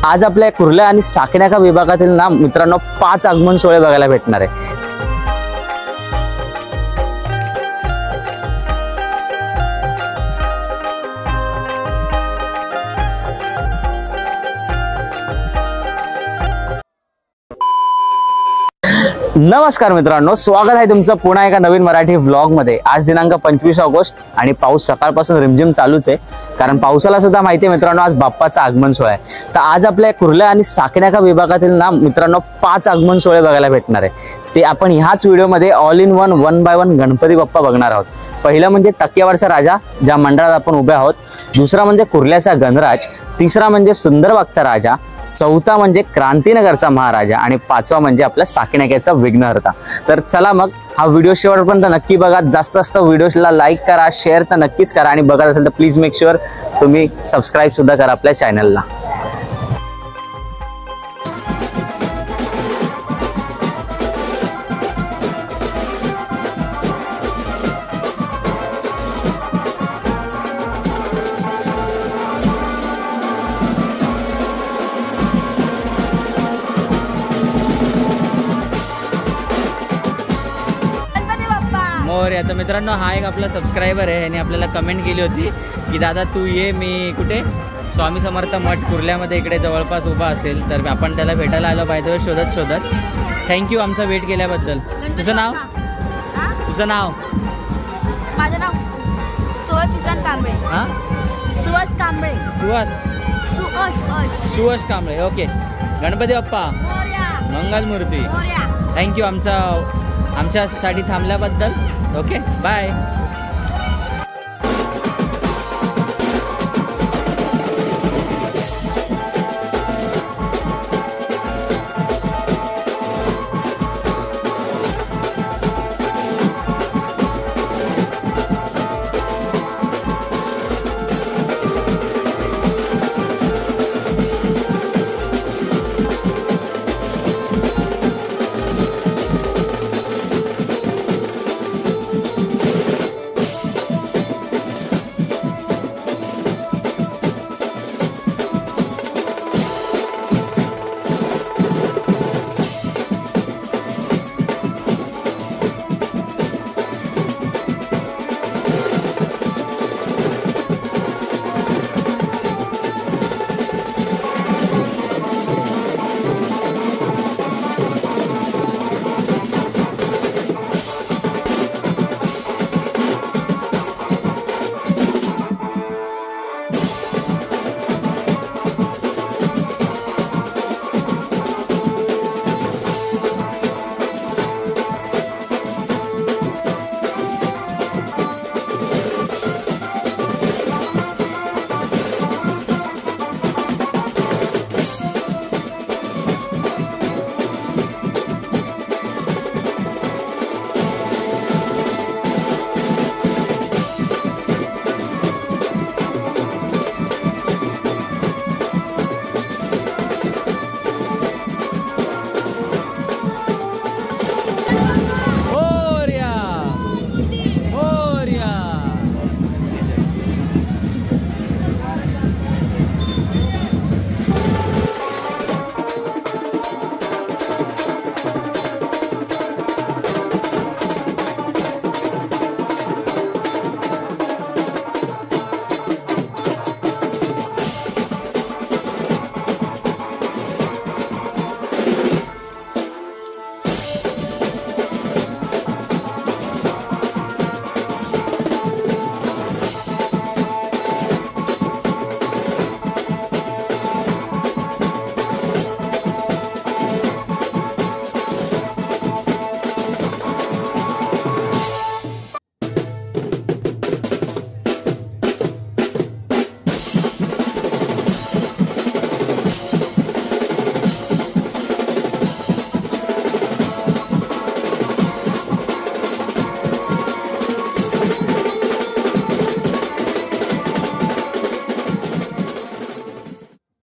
आज आपल्या कुर्ला आणि साकनाका विभागातील ना मित्रांनो 5 आगमन सोहळे बघायला भेटणार आहे। नमस्कार मित्रांनो, स्वागत आहे तुमचं पुन्हा एका नवीन मराठी व्लॉग मध्ये। आज दिनांक 25 ऑगस्ट आणि पाऊस सकाळपासून रिमझिम चालूच आहे, कारण पावसाला सुद्धा माहिती आहे मित्रांनो आज बाप्पाचा आगमन सोहळा आहे। तर आज आपल्या कुर्ला आणि साकनाका विभागातील ना मित्रांनो 5 आगमन सोहळे बघायला भेटणार आहे। ते आपण ह्याच व्हिडिओमध्ये all in one by one Ganpati Bappa बघणार आहोत। पहिलं म्हणजे तक्क्यावरचा राजा, ज्या मंडळात आपण उभे आहोत। दुसरा म्हणजे कुर्ल्याचा गणराज, तिसरा म्हणजे सुंदरबागचा राजा, चौथा म्हणजे क्रांतीनगरचा महाराजा आणि पाचवा म्हणजे आपला साकनाक्याचा विघ्नहर्ता। तर चला मग हा व्हिडिओ शेवटपर्यंत नक्की बघा। जास्त व्हिडिओला लाईक करा, शेअर तर नक्कीच करा आणि बघत असेल तर प्लीज मेक शुअर तुम्ही सबस्क्राईब सुद्धा करा आपल्या चॅनलला। आता मित्रांनो हा एक आपला सबस्क्रायबर आहे, याने आपल्याला कमेंट केली होती की दादा तू ये, मी कुठे स्वामी समर्थ मठ कुर्ल्यामध्ये इकडे जवळपास उभा असेल तर आपण त्याला भेटायला आलो पाहिजे शोधत। थँक्यू आमचा वेट केल्याबद्दल। तुझं नाव? तुझं नाव? माझं नाव सुहास कांबळे। हां, सुहास कांबळे। सुहास कांबळे। ओके, गणपती बाप्पा मंगलमूर्ती। थँक्यू आमच्यासाठी थांबल्याबद्दल। Okay, bye.